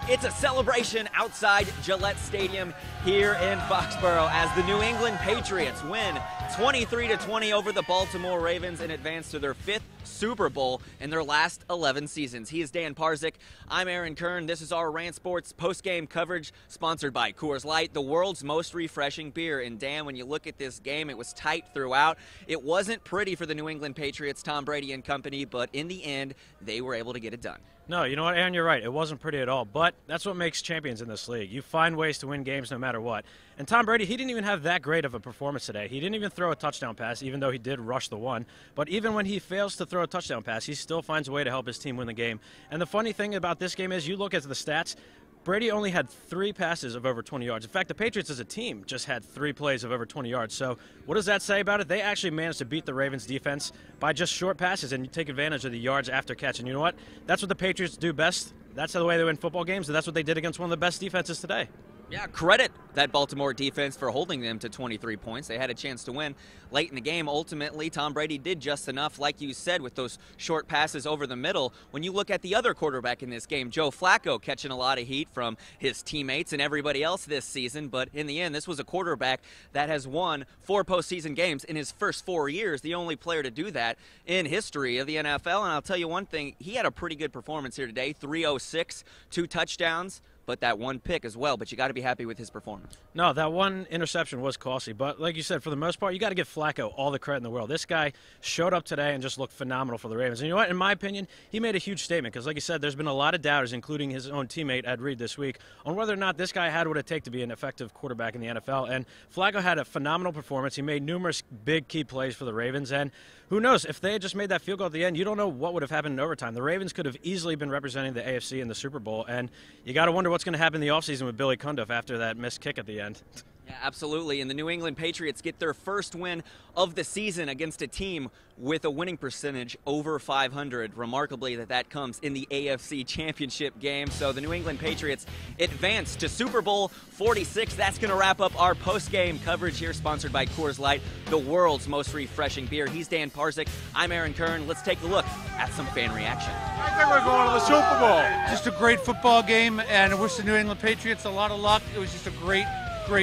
It's a celebration outside Gillette Stadium here in Foxboro as the New England Patriots win 23-20 over the Baltimore Ravens and advance to their 5th Super Bowl in their last 11 seasons. He is Dan Parzych. I'm Aaron Kirn. This is our Rant Sports post-game coverage sponsored by Coors Light, the world's most refreshing beer. And Dan, when you look at this game, it was tight throughout. It wasn't pretty for the New England Patriots, Tom Brady and company, but in the end, they were able to get it done. No, you know what, Aaron, you're right. It wasn't pretty at all, but that's what makes champions in this league. You find ways to win games no matter what. And Tom Brady, he didn't even have that great of a performance today. He didn't even throw a touchdown pass, even though he did rush the one. But even when he fails to throw a touchdown pass, he still finds a way to help his team win the game. And the funny thing about this game is you look at the stats, Brady only had 3 passes of over 20 yards. In fact, the Patriots as a team just had 3 plays of over 20 yards. So what does that say about it? They actually managed to beat the Ravens defense by just short passes and you take advantage of the yards after catch. And you know what? That's what the Patriots do best. That's the way they win football games, and that's what they did against one of the best defenses today. Yeah, credit that Baltimore defense for holding them to 23 points. They had a chance to win late in the game. Ultimately, Tom Brady did just enough, like you said, with those short passes over the middle. When you look at the other quarterback in this game, Joe Flacco, catching a lot of heat from his teammates and everybody else this season. But in the end, this was a quarterback that has won 4 postseason games in his first 4 years, the only player to do that in history of the NFL. And I'll tell you one thing, he had a pretty good performance here today, 306, 2 touchdowns. But that 1 pick as well, but you got to be happy with his performance. No, that 1 interception was costly, but like you said, for the most part, you got to give Flacco all the credit in the world. This guy showed up today and just looked phenomenal for the Ravens. And you know what? In my opinion, he made a huge statement because, like you said, there's been a lot of doubters, including his own teammate, Ed Reed, this week, on whether or not this guy had what it takes to be an effective quarterback in the NFL. And Flacco had a phenomenal performance. He made numerous big key plays for the Ravens, and who knows, if they had just made that field goal at the end, you don't know what would have happened in overtime. The Ravens could have easily been representing the AFC in the Super Bowl, and you got to wonder what's going to happen in the offseason with Billy Cundiff after that missed kick at the end. Yeah, absolutely. And the New England Patriots get their first win of the season against a team with a winning percentage over 500. Remarkably, that comes in the AFC Championship game. So the New England Patriots advance to Super Bowl 46. That's going to wrap up our post-game coverage here, sponsored by Coors Light, the world's most refreshing beer. He's Dan Parzych. I'm Aaron Kirn. Let's take a look at some fan reaction. I think we're going to the Super Bowl. Just a great football game, and I wish the New England Patriots a lot of luck. It was just a great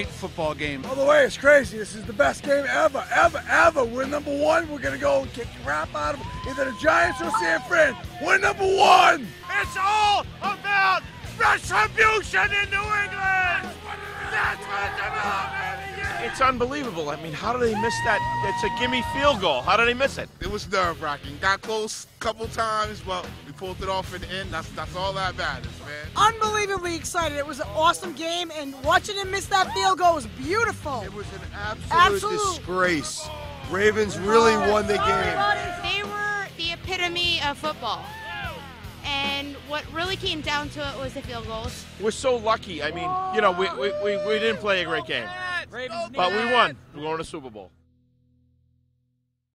football game. All the way, it's crazy. This is the best game ever, ever, ever. We're number 1. We're going to go and kick the crap out of them. Either the Giants or San Fran. We're number 1. It's all about retribution in New England. That's what it's about, man. It's unbelievable. I mean, how do they miss that? It's a gimme field goal. How do they miss it? It was nerve-wracking. Got close a couple times, but we pulled it off in the end. That's all that matters, man. Unbelievably excited. It was an awesome game, and watching him miss that field goal was beautiful. It was an absolute disgrace. Ravens really won the game. They were the epitome of football. And what really came down to it was the field goals. We're so lucky. I mean, you know, we didn't play a great game, but we won. We're going to the Super Bowl.